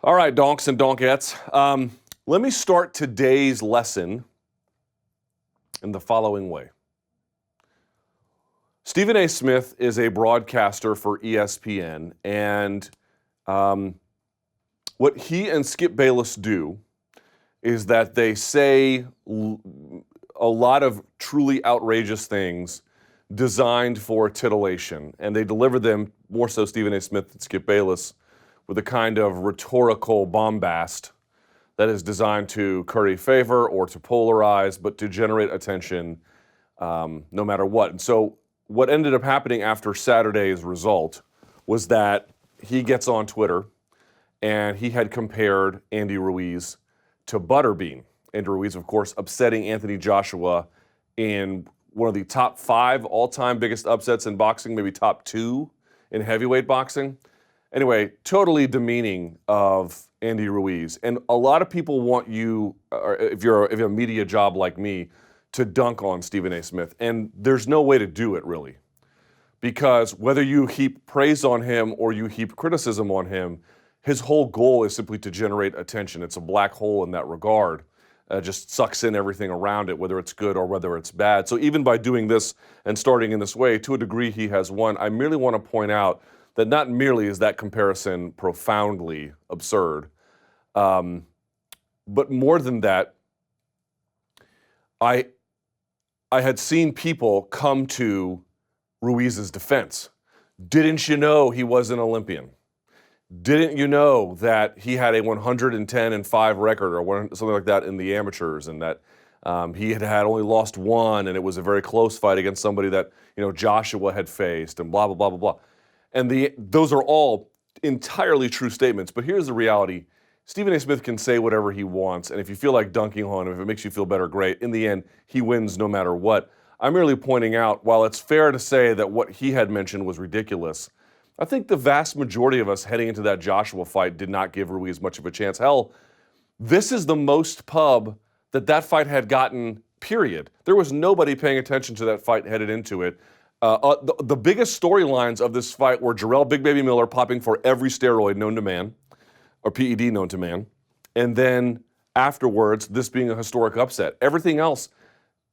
All right, donks and donkettes. Let me start today's lesson in the following way. Stephen A. Smith is a broadcaster for ESPN, and what he and Skip Bayless do is that they say a lot of truly outrageous things designed for titillation, and they deliver them, more so Stephen A. Smith and Skip Bayless, with a kind of rhetorical bombast that is designed to curry favor or to polarize, but to generate attention no matter what. And so what ended up happening after Saturday's result was that he gets on Twitter and he had compared Andy Ruiz to Butterbean. Andy Ruiz, of course, upsetting Anthony Joshua in one of the top 5 all-time biggest upsets in boxing, maybe top 2 in heavyweight boxing. Anyway, totally demeaning of Andy Ruiz. And a lot of people want you, or if you have a media job like me, to dunk on Stephen A. Smith. And there's no way to do it, really. Because whether you heap praise on him or you heap criticism on him, his whole goal is simply to generate attention. It's a black hole in that regard. Just sucks in everything around it, whether it's good or whether it's bad. So even by doing this and starting in this way, to a degree he has won. I merely want to point out that not merely is that comparison profoundly absurd, but more than that, I had seen people come to Ruiz's defense. Didn't you know he was an Olympian? Didn't you know that he had a 110-5 record or something like that in the amateurs, and that he had only lost one, and it was a very close fight against somebody that Joshua had faced, and blah blah blah blah blah. And those are all entirely true statements. But here's the reality. Stephen A. Smith can say whatever he wants, and if you feel like dunking on him, if it makes you feel better, great. In the end, he wins no matter what. I'm merely pointing out, while it's fair to say that what he had mentioned was ridiculous, I think the vast majority of us heading into that Joshua fight did not give Ruiz much of a chance. Hell, this is the most pub that fight had gotten, period. There was nobody paying attention to that fight headed into it. The biggest storylines of this fight were Jarrell Big Baby Miller popping for every steroid known to man, or PED known to man, and then afterwards, this being a historic upset. Everything else,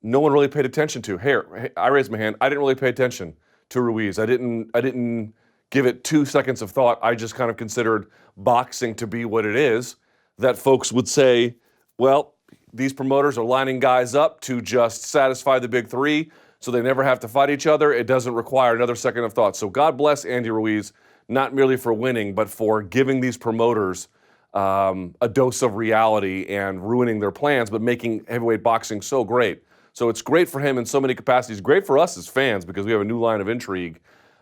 no one really paid attention to. Hey, I raised my hand. I didn't really pay attention to Ruiz. I didn't give it 2 seconds of thought. I just kind of considered boxing to be what it is, that folks would say, well, these promoters are lining guys up to just satisfy the big 3, so they never have to fight each other. It doesn't require another second of thought. So God bless Andy Ruiz, not merely for winning, but for giving these promoters a dose of reality and ruining their plans, but making heavyweight boxing so great. So it's great for him in so many capacities. Great for us as fans because we have a new line of intrigue.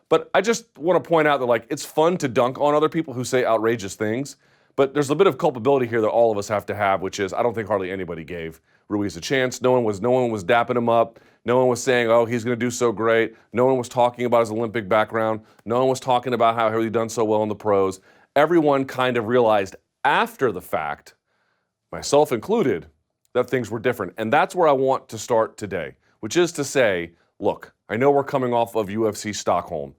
But I just want to point out that it's fun to dunk on other people who say outrageous things. But there's a bit of culpability here that all of us have to have, which is I don't think hardly anybody gave Ruiz a chance. No one was dapping him up. No one was saying, oh, he's going to do so great. No one was talking about his Olympic background. No one was talking about how he'd done so well in the pros. Everyone kind of realized after the fact, myself included, that things were different. And that's where I want to start today, which is to say, look, I know we're coming off of UFC Stockholm.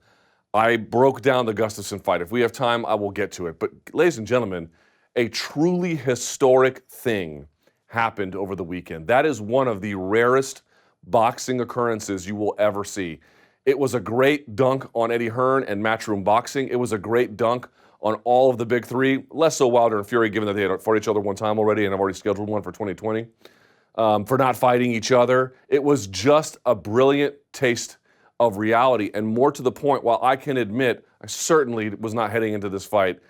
I broke down the Gustafsson fight. If we have time, I will get to it. But ladies and gentlemen, a truly historic thing happened over the weekend. That is one of the rarest boxing occurrences you will ever see. It was a great dunk on Eddie Hearn and Matchroom Boxing. It was a great dunk on all of the big 3. Less so Wilder and Fury, given that they had fought each other one time already, and I've already scheduled one for 2020, for not fighting each other. It was just a brilliant taste of reality. And more to the point, while I can admit I certainly was not heading into this fight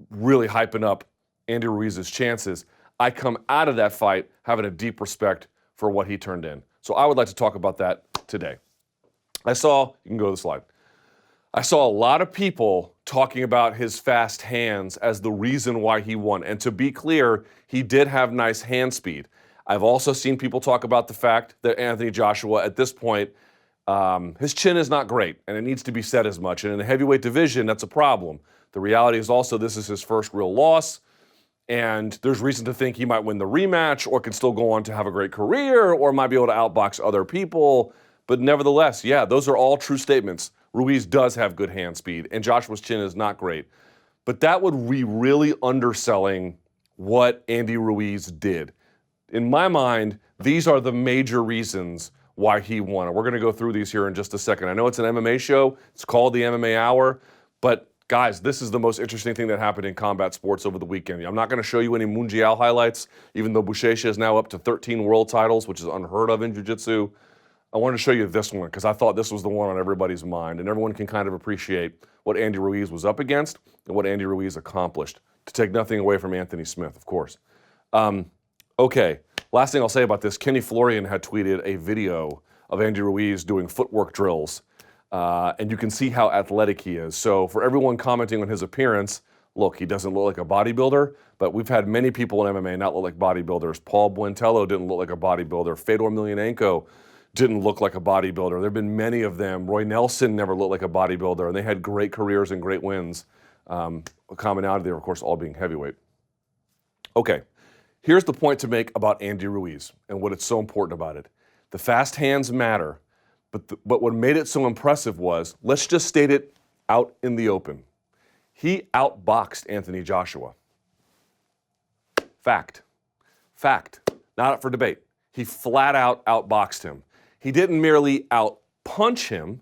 really hyping up Andy Ruiz's chances, I come out of that fight having a deep respect for what he turned in. So I would like to talk about that today. You can go to the slide. I saw a lot of people talking about his fast hands as the reason why he won. And to be clear, he did have nice hand speed. I've also seen people talk about the fact that Anthony Joshua, at this point, his chin is not great, and it needs to be said as much. And in the heavyweight division, that's a problem. The reality is also this is his first real loss, and there's reason to think he might win the rematch or can still go on to have a great career or might be able to outbox other people. But nevertheless, yeah, those are all true statements. Ruiz does have good hand speed, and Joshua's chin is not great. but that would be really underselling what Andy Ruiz did. In my mind, these are the major reasons why he won. And we're going to go through these here in just a second. I know it's an MMA show. It's called the MMA Hour. But guys, this is the most interesting thing that happened in combat sports over the weekend. I'm not going to show you any Mundial highlights, even though Buchecha is now up to 13 world titles, which is unheard of in jiu-jitsu. I wanted to show you this one because I thought this was the one on everybody's mind, and everyone can kind of appreciate what Andy Ruiz was up against and what Andy Ruiz accomplished, to take nothing away from Anthony Smith, of course. Okay, last thing I'll say about this, Kenny Florian had tweeted a video of Andy Ruiz doing footwork drills, and you can see how athletic he is. So for everyone commenting on his appearance, look, he doesn't look like a bodybuilder, but we've had many people in MMA not look like bodybuilders. Paul Buentello didn't look like a bodybuilder. Fedor Emelianenko didn't look like a bodybuilder. There have been many of them. Roy Nelson never looked like a bodybuilder, and they had great careers and great wins. A commonality there, of course, all being heavyweight. Okay, here's the point to make about Andy Ruiz and what it's so important about it. The fast hands matter, but what made it so impressive was, let's just state it out in the open. He outboxed Anthony Joshua. Fact. Fact. Not up for debate. He flat out outboxed him. He didn't merely out-punch him,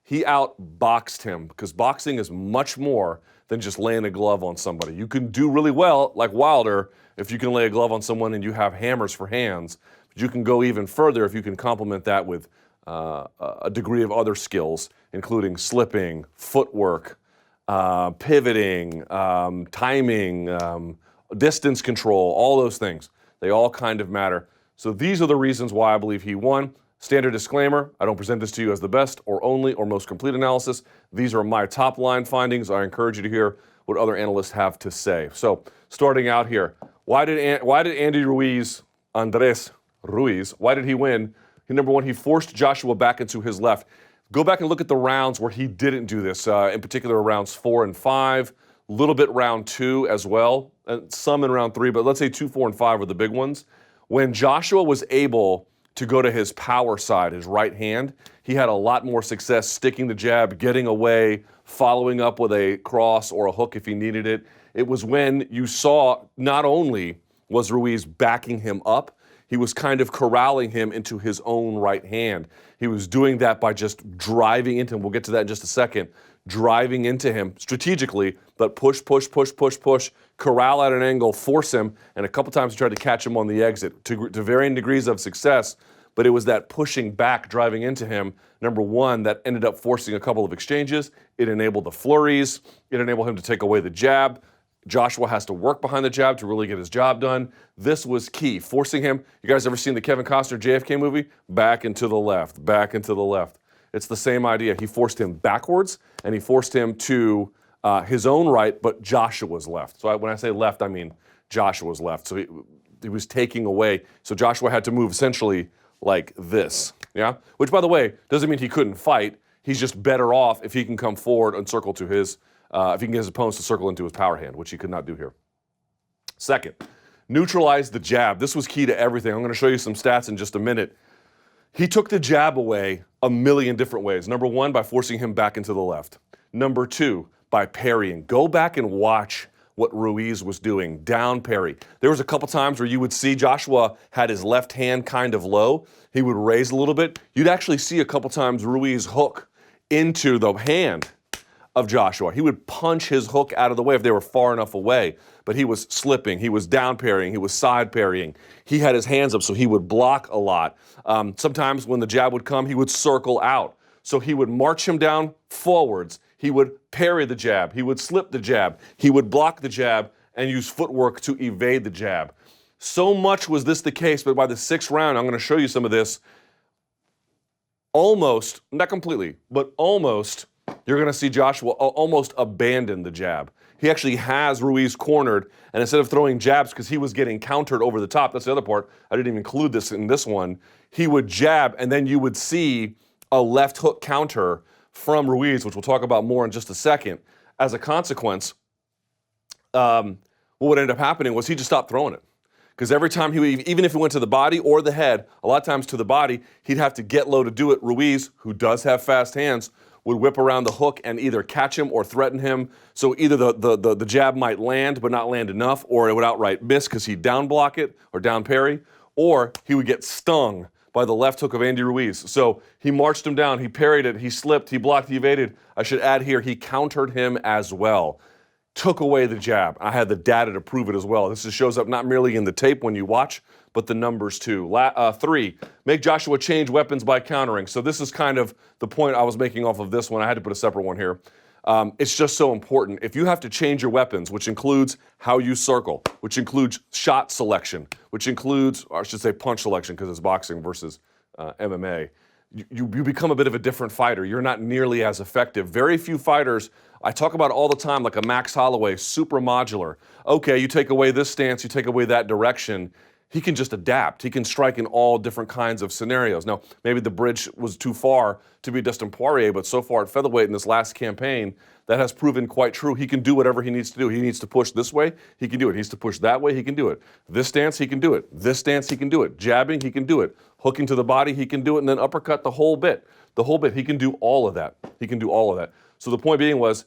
he outboxed him, because boxing is much more than just laying a glove on somebody. You can do really well, like Wilder, if you can lay a glove on someone and you have hammers for hands. But you can go even further if you can complement that with a degree of other skills, including slipping, footwork, pivoting, timing, distance control, all those things. They all kind of matter. So these are the reasons why I believe he won. Standard disclaimer, I don't present this to you as the best or only or most complete analysis. These are my top line findings. I encourage you to hear what other analysts have to say. So starting out here, why did Andy Ruiz, Andres Ruiz, why did he win? Number one, he forced Joshua back into his left. Go back and look at the rounds where he didn't do this, in particular rounds 4 and 5, a little bit round 2 as well, and some in round 3, but let's say 2, 4, and 5 were the big ones. When Joshua was able to go to his power side, his right hand, he had a lot more success sticking the jab, getting away, following up with a cross or a hook if he needed it. It was when you saw not only was Ruiz backing him up, he was kind of corralling him into his own right hand. He was doing that by just driving into him. We'll get to that in just a second. Driving into him strategically, but push, corral at an angle, force him, and a couple times he tried to catch him on the exit to varying degrees of success, but it was that pushing back, driving into him, number one, that ended up forcing a couple of exchanges. It enabled the flurries. It enabled him to take away the jab. Joshua has to work behind the jab to really get his job done. This was key, forcing him. You guys ever seen the Kevin Costner JFK movie? Back and to the left, back and to the left. It's the same idea. He forced him backwards, and he forced him to his own right, but Joshua's left. So when I say left, I mean Joshua's left. So he was taking away. So Joshua had to move essentially like this, yeah? Which, by the way, doesn't mean he couldn't fight. He's just better off if he can come forward and circle to his, if he can get his opponents to circle into his power hand, which he could not do here. Second, neutralize the jab. This was key to everything. I'm going to show you some stats in just a minute. He took the jab away a million different ways. Number one, by forcing him back into the left. Number two, by parrying. Go back and watch what Ruiz was doing, down parry. There was a couple times where you would see Joshua had his left hand kind of low. He would raise a little bit. You'd actually see a couple times Ruiz hook into the hand of Joshua. He would punch his hook out of the way if they were far enough away, but he was slipping, he was down parrying, he was side parrying. He had his hands up, so he would block a lot. Sometimes when the jab would come, he would circle out. So he would march him down forwards. He would parry the jab. He would slip the jab. He would block the jab and use footwork to evade the jab. So much was this the case, but by the 6th round, I'm going to show you some of this. Almost, not completely, but almost, you're going to see Joshua almost abandon the jab. He actually has Ruiz cornered, and instead of throwing jabs, because he was getting countered over the top, that's the other part, I didn't even include this in this one, he would jab, and then you would see a left hook counter from Ruiz, which we'll talk about more in just a second. As a consequence, what would end up happening was he just stopped throwing it. Because every time he would, even if he went to the body or the head, a lot of times to the body, he'd have to get low to do it. Ruiz, who does have fast hands, would whip around the hook and either catch him or threaten him. So either the jab might land but not land enough, or it would outright miss because he'd down block it or down parry, or he would get stung by the left hook of Andy Ruiz. So he marched him down, he parried it, he slipped, he blocked, he evaded. I should add here, he countered him as well. Took away the jab. I had the data to prove it as well. This just shows up not merely in the tape when you watch, but the numbers too. 3, make Joshua change weapons by countering. So this is kind of the point I was making off of this one. I had to put a separate one here. It's just so important. If you have to change your weapons, which includes how you circle, which includes shot selection, which includes, or I should say punch selection because it's boxing versus MMA, you become a bit of a different fighter. You're not nearly as effective. Very few fighters, I talk about all the time, like a Max Holloway, super modular. Okay, you take away this stance, you take away that direction. He can just adapt. He can strike in all different kinds of scenarios. Now, maybe the bridge was too far to be Dustin Poirier, but so far at featherweight in this last campaign, that has proven quite true. He can do whatever he needs to do. He needs to push this way, he can do it. He needs to push that way, he can do it. This stance, he can do it. This stance, he can do it. Jabbing, he can do it. Hooking to the body, he can do it. And then uppercut the whole bit. The whole bit. He can do all of that. He can do all of that. So the point being was,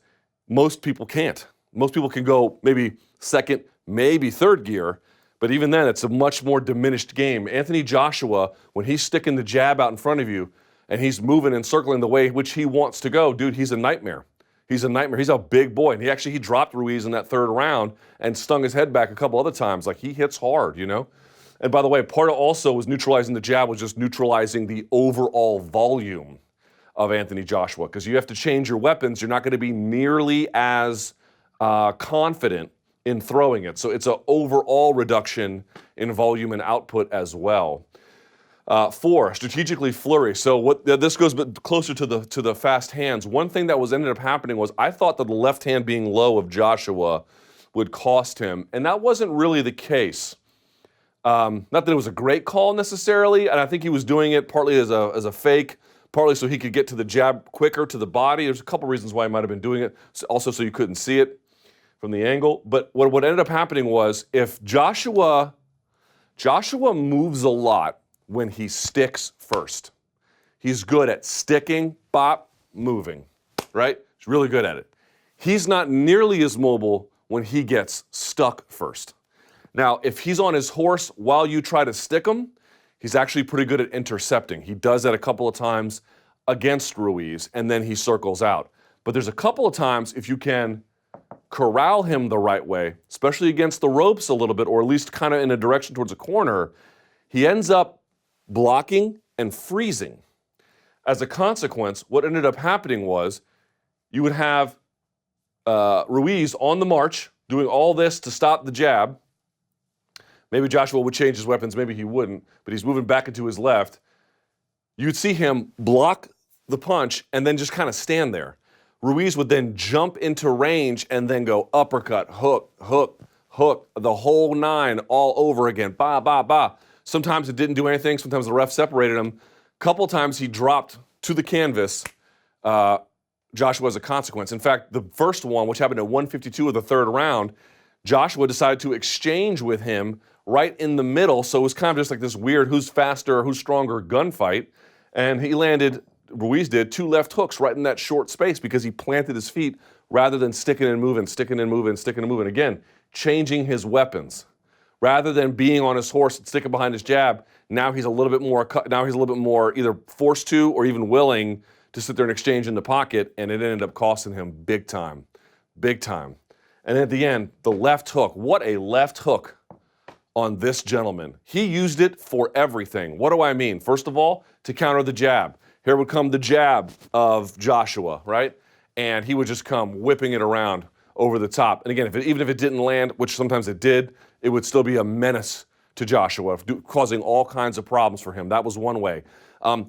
most people can't. Most people can go maybe second, maybe third gear, but even then, it's a much more diminished game. Anthony Joshua, when he's sticking the jab out in front of you and he's moving and circling the way which he wants to go, dude, he's a nightmare. He's a nightmare. He's a big boy. And he dropped Ruiz in that third round and stung his head back a couple other times. Like, he hits hard, you know? And by the way, part of also was neutralizing the jab was just neutralizing the overall volume of Anthony Joshua, because you have to change your weapons. You're not going to be nearly as confident in throwing it. So it's an overall reduction in volume and output as well. 4, strategically flourish. So this goes a bit closer to the fast hands. One thing that ended up happening was I thought that the left hand being low of Joshua would cost him, and that wasn't really the case. Not that it was a great call necessarily, and I think he was doing it partly as a fake, partly so he could get to the jab quicker to the body. There's a couple reasons why he might have been doing it. Also so you couldn't see it from the angle. But what ended up happening was, if Joshua moves a lot when he sticks first. He's good at sticking, bop, moving, right? He's really good at it. He's not nearly as mobile when he gets stuck first. Now, if he's on his horse while you try to stick him, he's actually pretty good at intercepting. He does that a couple of times against Ruiz, and then he circles out. But there's a couple of times, if you can corral him the right way, especially against the ropes a little bit, or at least kind of in a direction towards a corner, he ends up blocking and freezing. As a consequence, what ended up happening was you would have Ruiz on the march doing all this to stop the jab. Maybe Joshua would change his weapons, maybe he wouldn't, but he's moving back into his left. You'd see him block the punch and then just kind of stand there. Ruiz would then jump into range and then go uppercut, hook, hook, hook, the whole 9 all over again. Ba, ba, ba. Sometimes it didn't do anything. Sometimes the ref separated him. A couple times he dropped to the canvas Joshua as a consequence. In fact, the first one, which happened at 152 of the third round, Joshua decided to exchange with him right in the middle. So it was kind of just like this weird who's faster, who's stronger gunfight. And he landed, Ruiz did, 2 left hooks right in that short space because he planted his feet rather than sticking and moving, sticking and moving, sticking and moving. Again, changing his weapons. Rather than being on his horse and sticking behind his jab, now he's a little bit more either forced to or even willing to sit there and exchange in the pocket, and it ended up costing him big time. Big time. And at the end, the left hook. What a left hook on this gentleman. He used it for everything. What do I mean? First of all, to counter the jab. Here would come the jab of Joshua, right? And he would just come whipping it around over the top. And again, even if it didn't land, which sometimes it did, it would still be a menace to Joshua, causing all kinds of problems for him. That was one way.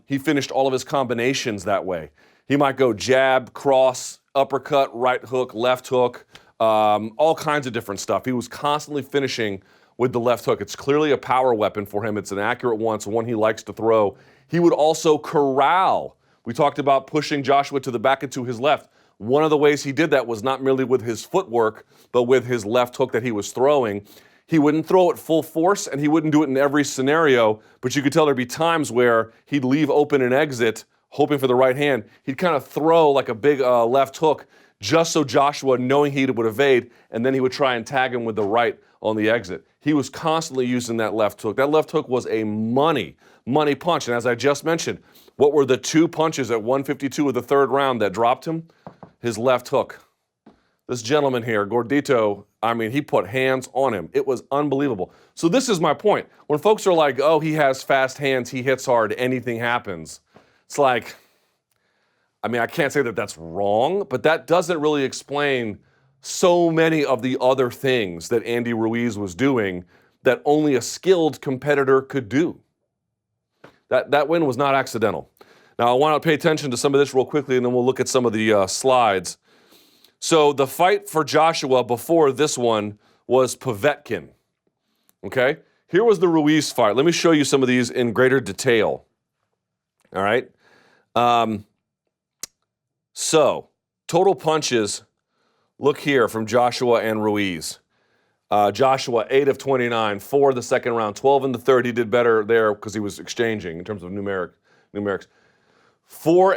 He finished all of his combinations that way. He might go jab, cross, uppercut, right hook, left hook, all kinds of different stuff. He was constantly finishing with the left hook. It's clearly a power weapon for him. It's an accurate one. It's one he likes to throw. He would also corral. We talked about pushing Joshua to the back and to his left. One of the ways he did that was not merely with his footwork, but with his left hook that he was throwing. He wouldn't throw it full force, and he wouldn't do it in every scenario, but you could tell there'd be times where he'd leave open an exit hoping for the right hand, he'd kind of throw like a big left hook just so Joshua, knowing he would evade, and then he would try and tag him with the right on the exit. He was constantly using that left hook. That left hook was a money punch. And as I just mentioned, what were the 2 punches at 152 of the 3rd round that dropped him? His left hook. This gentleman here, Gordito, I mean, he put hands on him. It was unbelievable. So this is my point. When folks are like, oh, he has fast hands, he hits hard, anything happens. It's like, I mean, I can't say that that's wrong, but that doesn't really explain so many of the other things that Andy Ruiz was doing that only a skilled competitor could do. That win was not accidental. Now, I want to pay attention to some of this real quickly, and then we'll look at some of the slides. So the fight for Joshua before this one was Povetkin. Okay? Here was the Ruiz fight. Let me show you some of these in greater detail. All right? So, total punches, look here from Joshua and Ruiz. Joshua, 8 of 29, 4 the second round, 12 in the third. He did better there because he was exchanging in terms of numerics. 4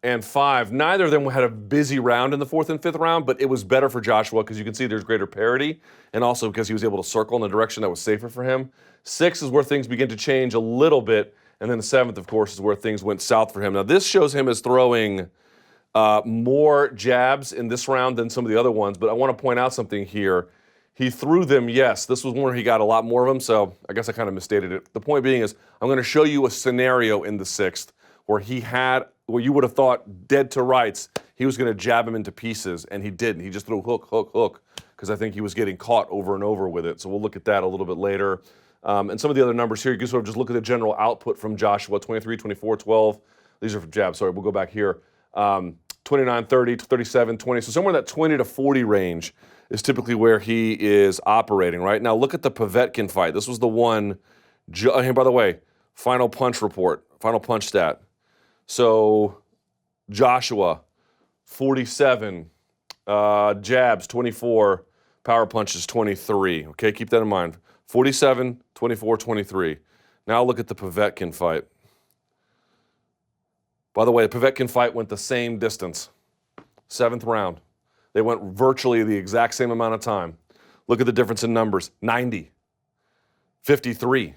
and 5. Neither of them had a busy round in the 4th and 5th round, but it was better for Joshua because you can see there's greater parity, and also because he was able to circle in a direction that was safer for him. 6 is where things begin to change a little bit, and then the 7th, of course, is where things went south for him. Now, this shows him as throwing more jabs in this round than some of the other ones, but I want to point out something here. He threw them, yes. This was one where he got a lot more of them, so I guess I kind of misstated it. The point being is I'm going to show you a scenario in the 6th where where you would have thought dead to rights, he was going to jab him into pieces, and he didn't. He just threw hook, because I think he was getting caught over and over with it. So we'll look at that a little bit later. And some of the other numbers here, you can sort of just look at the general output from Joshua, 23, 24, 12. These are for jabs, sorry, we'll go back here. 29, 30, 37, 20. So somewhere in that 20 to 40 range is typically where he is operating, right? Now look at the Povetkin fight. This was the one, here, by the way, final punch report, final punch stat. So Joshua, 47, jabs, 24, power punches, 23. Okay, keep that in mind. 47, 24, 23. Now look at the Povetkin fight. By the way, the Povetkin fight went the same distance. 7th round. They went virtually the exact same amount of time. Look at the difference in numbers. 90, 53,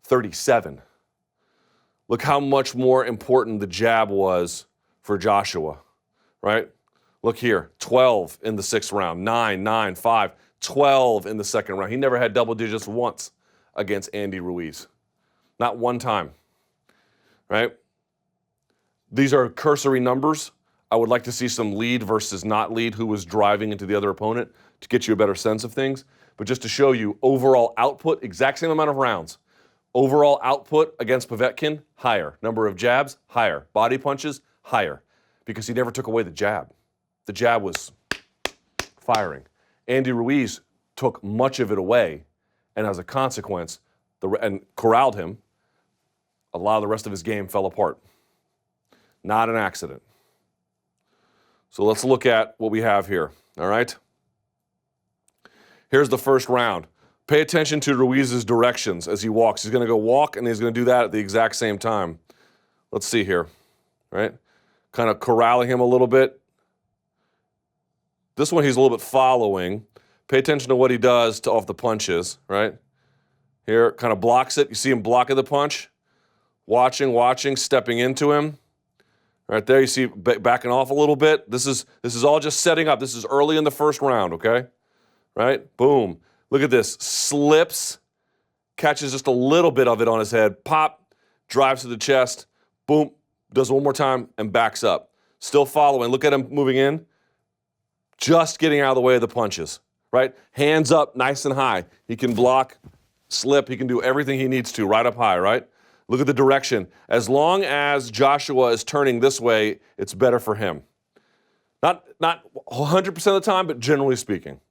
37. Look how much more important the jab was for Joshua, right? Look here, 12 in the 6th round, 9, 9, 5, 12 in the 2nd round. He never had double digits once against Andy Ruiz. Not one time, right? These are cursory numbers. I would like to see some lead versus not lead, who was driving into the other opponent, to get you a better sense of things. But just to show you, overall output, exact same amount of rounds. Overall output against Povetkin, higher. Number of jabs, higher. Body punches, higher. Because he never took away the jab. The jab was firing. Andy Ruiz took much of it away, and as a consequence, and corralled him, a lot of the rest of his game fell apart. Not an accident. So let's look at what we have here, all right? Here's the first round. Pay attention to Ruiz's directions as he walks. He's going to go walk, and he's going to do that at the exact same time. Let's see here, right? Kind of corralling him a little bit. This one he's a little bit following. Pay attention to what he does to off the punches, right? Here, kind of blocks it. You see him blocking the punch. Watching, stepping into him. Right there, you see backing off a little bit. This is all just setting up. This is early in the first round, okay? Right? Boom. Look at this. Slips, catches just a little bit of it on his head. Pop, drives to the chest. Boom, does it one more time and backs up. Still following. Look at him moving in. Just getting out of the way of the punches, right? Hands up nice and high. He can block, slip. He can do everything he needs to right up high, right? Look at the direction. As long as Joshua is turning this way, it's better for him. Not 100% of the time, but generally speaking.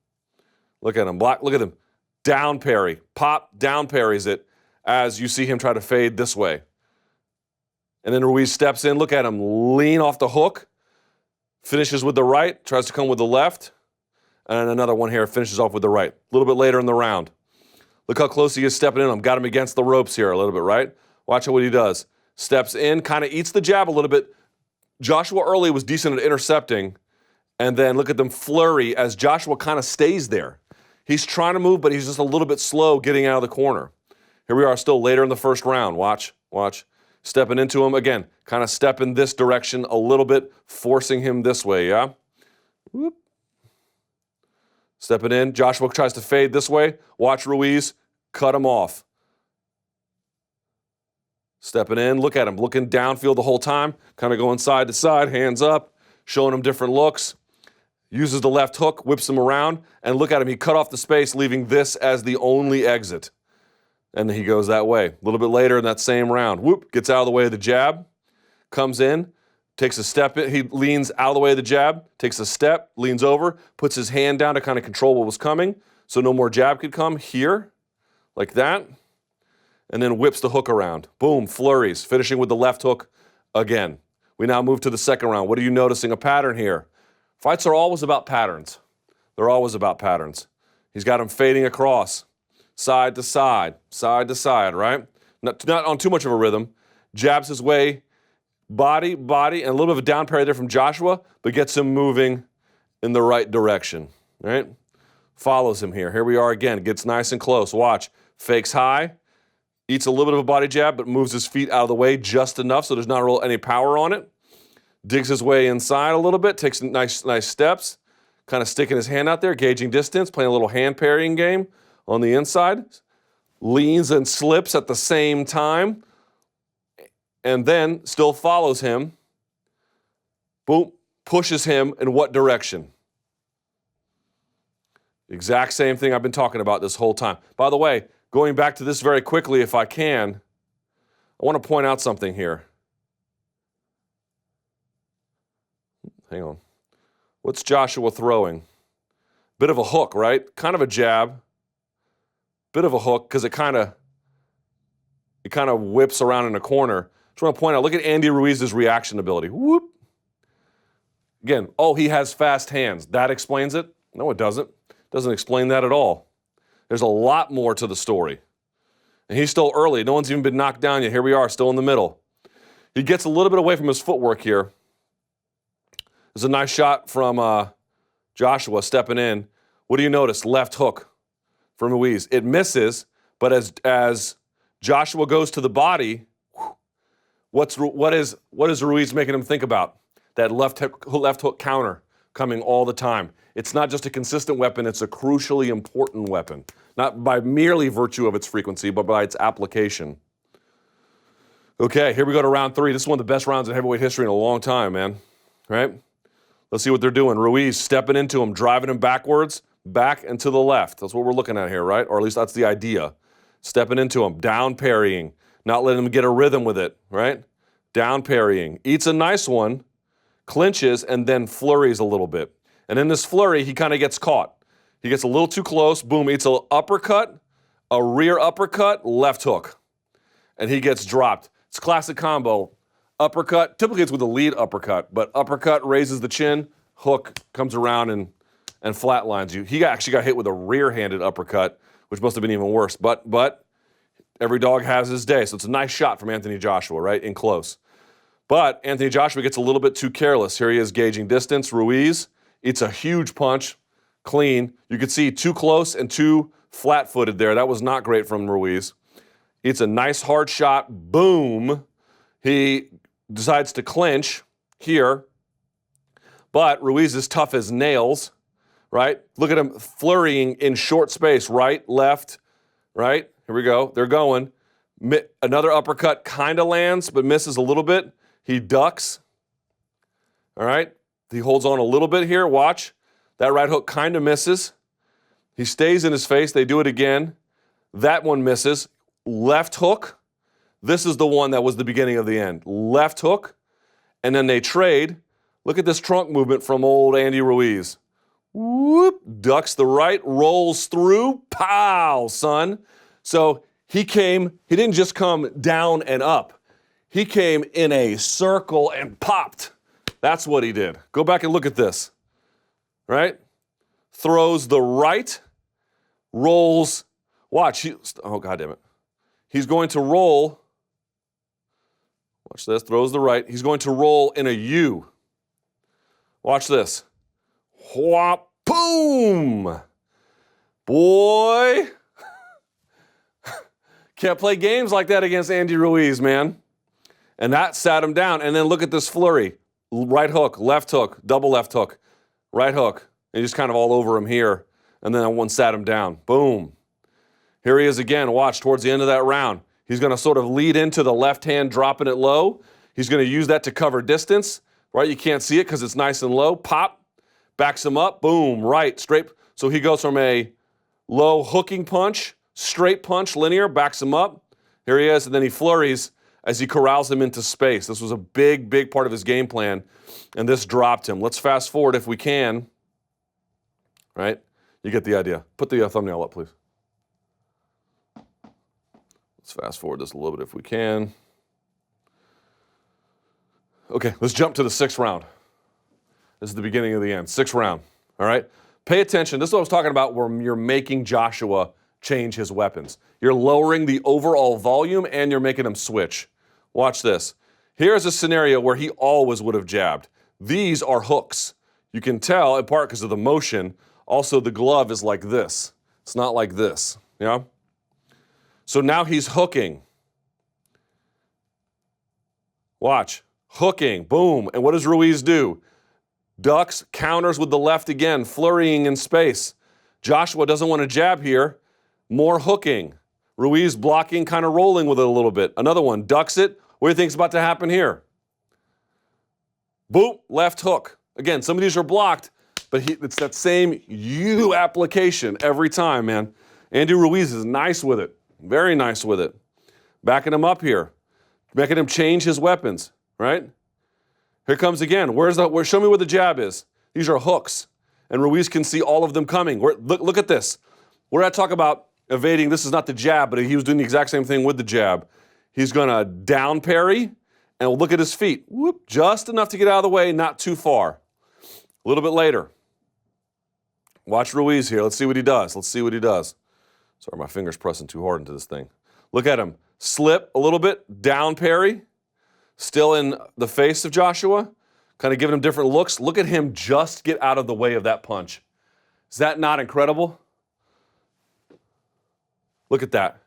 Look at him. Block. Look at him. Down parry. Pop, down parries it as you see him try to fade this way. And then Ruiz steps in. Look at him. Lean off the hook. Finishes with the right. Tries to come with the left. And another one here. Finishes off with the right. A little bit later in the round. Look how close he is stepping in him. Got him against the ropes here a little bit, right? Watch what he does. Steps in, kind of eats the jab a little bit. Joshua early was decent at intercepting. And then look at them flurry as Joshua kind of stays there. He's trying to move, but he's just a little bit slow getting out of the corner. Here we are still later in the first round. Watch. Stepping into him again, kind of step in this direction a little bit, forcing him this way, yeah? Whoop. Stepping in. Joshua tries to fade this way. Watch Ruiz cut him off. Stepping in. Look at him. Looking downfield the whole time. Kind of going side to side, hands up, showing him different looks. Uses the left hook, whips him around, and look at him. He cut off the space, leaving this as the only exit. And he goes that way. A little bit later in that same round, whoop, gets out of the way of the jab, comes in, takes a step in. He leans out of the way of the jab, takes a step, leans over, puts his hand down to kind of control what was coming so no more jab could come here, like that, and then whips the hook around. Boom, flurries, finishing with the left hook again. We now move to the second round. What are you noticing? A pattern here. Fights are always about patterns. They're always about patterns. He's got him fading across. Side to side, right? Not on too much of a rhythm. Jabs his way, body, and a little bit of a down parry there from Joshua, but gets him moving in the right direction, right? Follows him here. Here we are again. Gets nice and close. Watch. Fakes high, eats a little bit of a body jab, but moves his feet out of the way just enough so there's not any power on it. Digs his way inside a little bit, takes nice steps, kind of sticking his hand out there, gauging distance, playing a little hand parrying game. On the inside, leans and slips at the same time, and then still follows him. Boom, pushes him in what direction? Exact same thing I've been talking about this whole time. By the way, going back to this very quickly if I can, I want to point out something here. Hang on. What's Joshua throwing? Bit of a hook, right? Kind of a jab. Bit of a hook because it kind of whips around in a corner. Just want to point out, look at Andy Ruiz's reaction ability. Whoop. Again, oh, he has fast hands. That explains it? No, it doesn't. Doesn't explain that at all. There's a lot more to the story. And he's still early. No one's even been knocked down yet. Here we are, still in the middle. He gets a little bit away from his footwork here. There's a nice shot from Joshua stepping in. What do you notice? Left hook from Ruiz. It misses, but as Joshua goes to the body, what is Ruiz making him think about? That left hook counter coming all the time. It's not just a consistent weapon, it's a crucially important weapon. Not by merely virtue of its frequency, but by its application. Okay, here we go to round 3. This is one of the best rounds in heavyweight history in a long time, man. Right? Let's see what they're doing. Ruiz stepping into him, driving him backwards, back and to the left. That's what we're looking at here, right? Or at least that's the idea. Stepping into him, down parrying, not letting him get a rhythm with it, right? Down parrying. Eats a nice one, clinches, and then flurries a little bit. And in this flurry, he kind of gets caught. He gets a little too close, boom, eats an uppercut, a rear uppercut, left hook. And he gets dropped. It's a classic combo. Uppercut, typically it's with a lead uppercut, but uppercut raises the chin, hook comes around and flatlines you. He actually got hit with a rear-handed uppercut, which must have been even worse. But every dog has his day. So it's a nice shot from Anthony Joshua, right, in close. But Anthony Joshua gets a little bit too careless. Here he is gauging distance. Ruiz eats a huge punch, clean. You could see too close and too flat-footed there. That was not great from Ruiz. Eats a nice hard shot. Boom. He decides to clinch here. But Ruiz is tough as nails. Right? Look at him flurrying in short space. Right, left, right? Here we go. They're going. Another uppercut kind of lands, but misses a little bit. He ducks. All right? He holds on a little bit here. Watch. That right hook kind of misses. He stays in his face. They do it again. That one misses. Left hook. This is the one that was the beginning of the end. Left hook. And then they trade. Look at this trunk movement from old Andy Ruiz. Whoop, ducks the right, rolls through, pow, son. So he didn't just come down and up. He came in a circle and popped. That's what he did. Go back and look at this, right? Throws the right, rolls, watch, oh, God damn it. He's going to roll Watch this, throws the right. He's going to roll in a U. Watch this. Whop, boom. Boy. Can't play games like that against Andy Ruiz, man. And that sat him down. And then look at this flurry. Right hook, left hook, double left hook, right hook. And just kind of all over him here. And then that one sat him down. Boom. Here he is again. Watch, towards the end of that round. He's going to sort of lead into the left hand, dropping it low. He's going to use that to cover distance. Right? You can't see it because it's nice and low. Pop. Backs him up. Boom. Right. Straight. So he goes from a low hooking punch, straight punch, linear, backs him up. Here he is. And then he flurries as he corrals him into space. This was a big, big part of his game plan. And this dropped him. Let's fast forward if we can. Right? You get the idea. Put the thumbnail up, please. Let's fast forward this a little bit if we can. Okay, let's jump to the 6th round. This is the beginning of the end. 6th round, all right? Pay attention. This is what I was talking about where you're making Joshua change his weapons. You're lowering the overall volume and you're making him switch. Watch this. Here's a scenario where he always would have jabbed. These are hooks. You can tell, in part because of the motion, also the glove is like this. It's not like this, you know? So now he's hooking. Watch. Hooking, boom. And what does Ruiz do? Ducks, counters with the left again, flurrying in space. Joshua doesn't want to jab here. More hooking. Ruiz blocking, kind of rolling with it a little bit. Another one, ducks it. What do you think's about to happen here? Boom, left hook. Again, some of these are blocked, but it's that same U application every time, man. Andy Ruiz is nice with it. Very nice with it. Backing him up here. Making him change his weapons. Right? Here comes again. Show me where the jab is. These are hooks. And Ruiz can see all of them coming. Look at this. Where I talk about evading, this is not the jab, but he was doing the exact same thing with the jab. He's going to down parry, and look at his feet. Whoop, just enough to get out of the way, not too far. A little bit later. Watch Ruiz here. Let's see what he does. Let's see what he does. Sorry, my finger's pressing too hard into this thing. Look at him. Slip a little bit, down parry. Still in the face of Joshua, kind of giving him different looks. Look at him just get out of the way of that punch. Is that not incredible? Look at that.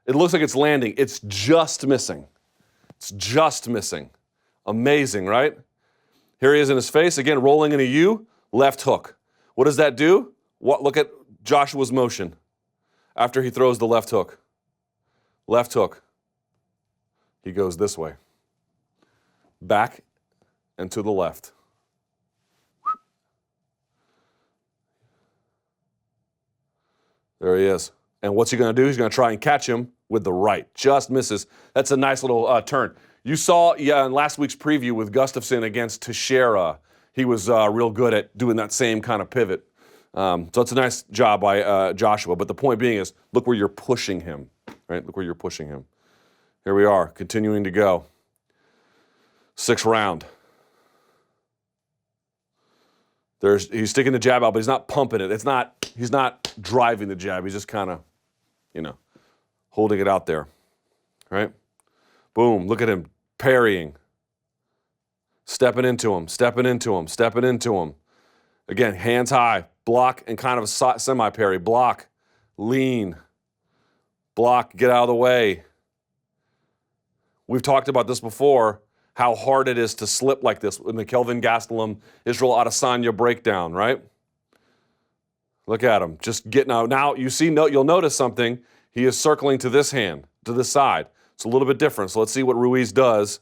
It looks like it's landing. It's just missing. It's just missing. Amazing, right? Here he is in his face, again, rolling in a U, left hook. What does that do? Look at Joshua's motion after he throws the left hook. Left hook. He goes this way. Back and to the left. There he is. And what's he going to do? He's going to try and catch him with the right. Just misses. That's a nice little turn. You saw in last week's preview with Gustafsson against Teixeira, he was real good at doing that same kind of pivot. So it's a nice job by Joshua. But the point being is, look where you're pushing him. Right? Look where you're pushing him. Here we are, continuing to go. 6th round. He's sticking the jab out, but he's not pumping it. He's not driving the jab. He's just kind of, holding it out there. Right? Boom, look at him parrying. Stepping into him, stepping into him, stepping into him. Again, hands high, block and kind of a semi-parry. Block, lean, block, get out of the way. We've talked about this before, how hard it is to slip like this in the Kelvin Gastelum, Israel Adesanya breakdown, right? Look at him, just getting out. Now, you'll notice something. He is circling to this hand, to this side. It's a little bit different, so let's see what Ruiz does,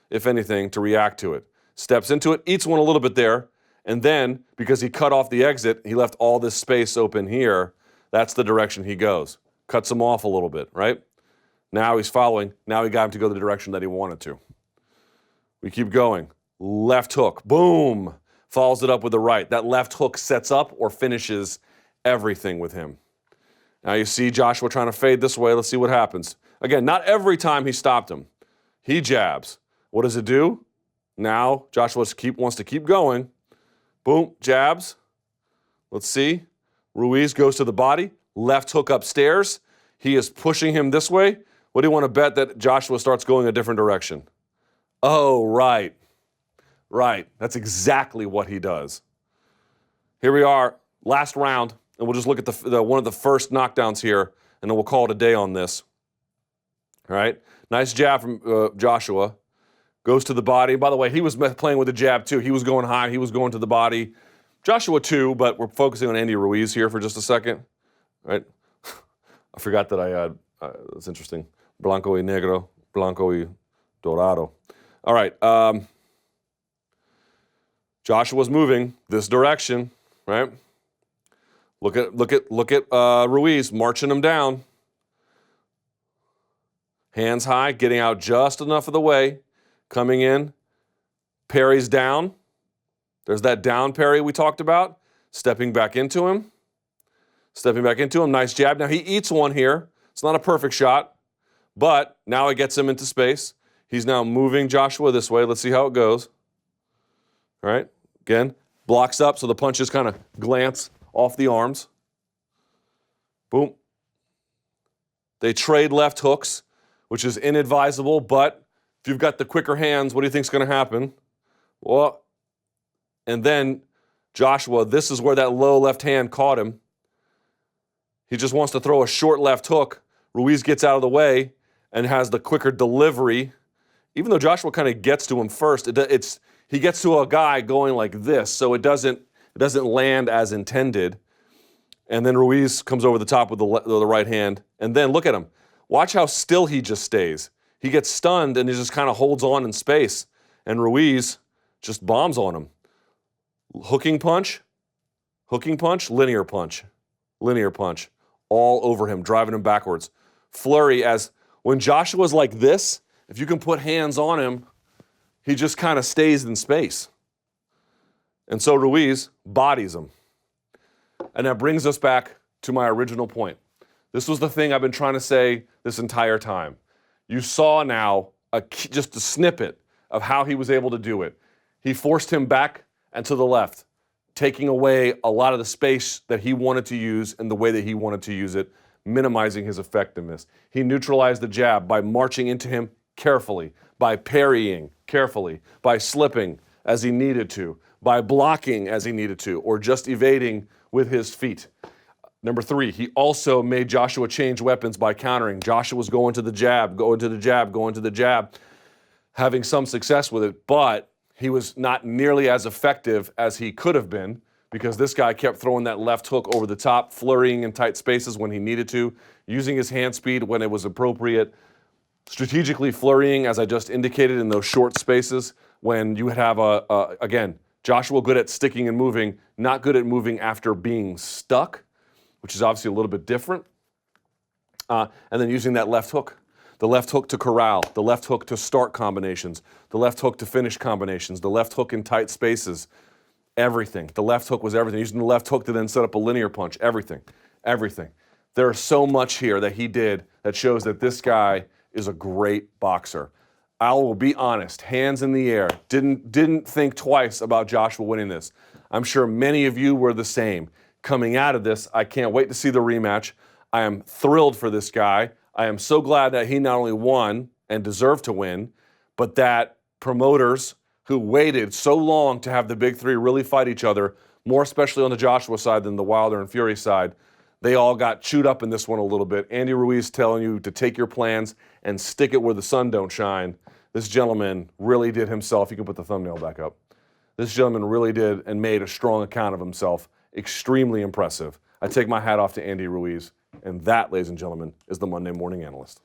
if anything, to react to it. Steps into it, eats one a little bit there, and then, because he cut off the exit, he left all this space open here. That's the direction he goes. Cuts him off a little bit, right? Now he's following. Now he got him to go the direction that he wanted to. We keep going. Left hook. Boom. Follows it up with the right. That left hook sets up or finishes everything with him. Now you see Joshua trying to fade this way. Let's see what happens. Again, not every time he stopped him. He jabs. What does it do? Now Joshua wants to keep going. Boom. Jabs. Let's see. Ruiz goes to the body. Left hook upstairs. He is pushing him this way. What do you want to bet that Joshua starts going a different direction? Oh, right. Right. That's exactly what he does. Here we are, last round, and we'll just look at the one of the first knockdowns here, and then we'll call it a day on this. All right. Nice jab from Joshua. Goes to the body. By the way, he was playing with the jab too. He was going high. He was going to the body. Joshua too, but we're focusing on Andy Ruiz here for just a second. All right. I forgot that I had, that's interesting. Blanco y negro, blanco y dorado. All right. Joshua's moving this direction, right? Look at Ruiz marching him down. Hands high, getting out just enough of the way. Coming in, parries down. There's that down parry we talked about. Stepping back into him. Stepping back into him, nice jab. Now he eats one here. It's not a perfect shot, but now it gets him into space. He's now moving Joshua this way. Let's see how it goes. All right, again, blocks up so the punches kind of glance off the arms. Boom. They trade left hooks, which is inadvisable, but if you've got the quicker hands, what do you think is going to happen? Well, and then Joshua, this is where that low left hand caught him. He just wants to throw a short left hook. Ruiz gets out of the way and has the quicker delivery. Even though Joshua kind of gets to him first, he gets to a guy going like this, so it doesn't land as intended. And then Ruiz comes over the top with the right hand. And then look at him. Watch how still he just stays. He gets stunned and he just kind of holds on in space. And Ruiz just bombs on him. Hooking punch, linear punch, all over him, driving him backwards. Flurry, as when Joshua's like this, if you can put hands on him, he just kind of stays in space. And so Ruiz bodies him. And that brings us back to my original point. This was the thing I've been trying to say this entire time. You saw now just a snippet of how he was able to do it. He forced him back and to the left, taking away a lot of the space that he wanted to use and the way that he wanted to use it, minimizing his effectiveness. He neutralized the jab by marching into him carefully, by parrying carefully, by slipping as he needed to, by blocking as he needed to, or just evading with his feet. Number 3, he also made Joshua change weapons by countering. Joshua's going to the jab, having some success with it, but he was not nearly as effective as he could have been because this guy kept throwing that left hook over the top, flurrying in tight spaces when he needed to, using his hand speed when it was appropriate, strategically flurrying, as I just indicated, in those short spaces when you have again, Joshua good at sticking and moving, not good at moving after being stuck, which is obviously a little bit different. And then using that left hook. The left hook to corral, the left hook to start combinations, the left hook to finish combinations, the left hook in tight spaces, everything. The left hook was everything. Using the left hook to then set up a linear punch, everything. There's so much here that he did that shows that this guy is a great boxer. I will be honest, hands in the air, didn't think twice about Joshua winning this. I'm sure many of you were the same. Coming out of this, I can't wait to see the rematch. I am thrilled for this guy. I am so glad that he not only won and deserved to win, but that promoters who waited so long to have the big 3 really fight each other, more especially on the Joshua side than the Wilder and Fury side, they all got chewed up in this one a little bit. Andy Ruiz telling you to take your plans and stick it where the sun don't shine. This gentleman really did himself. You can put the thumbnail back up. This gentleman really did and made a strong account of himself. Extremely impressive. I take my hat off to Andy Ruiz. And that, ladies and gentlemen, is the Monday Morning Analyst.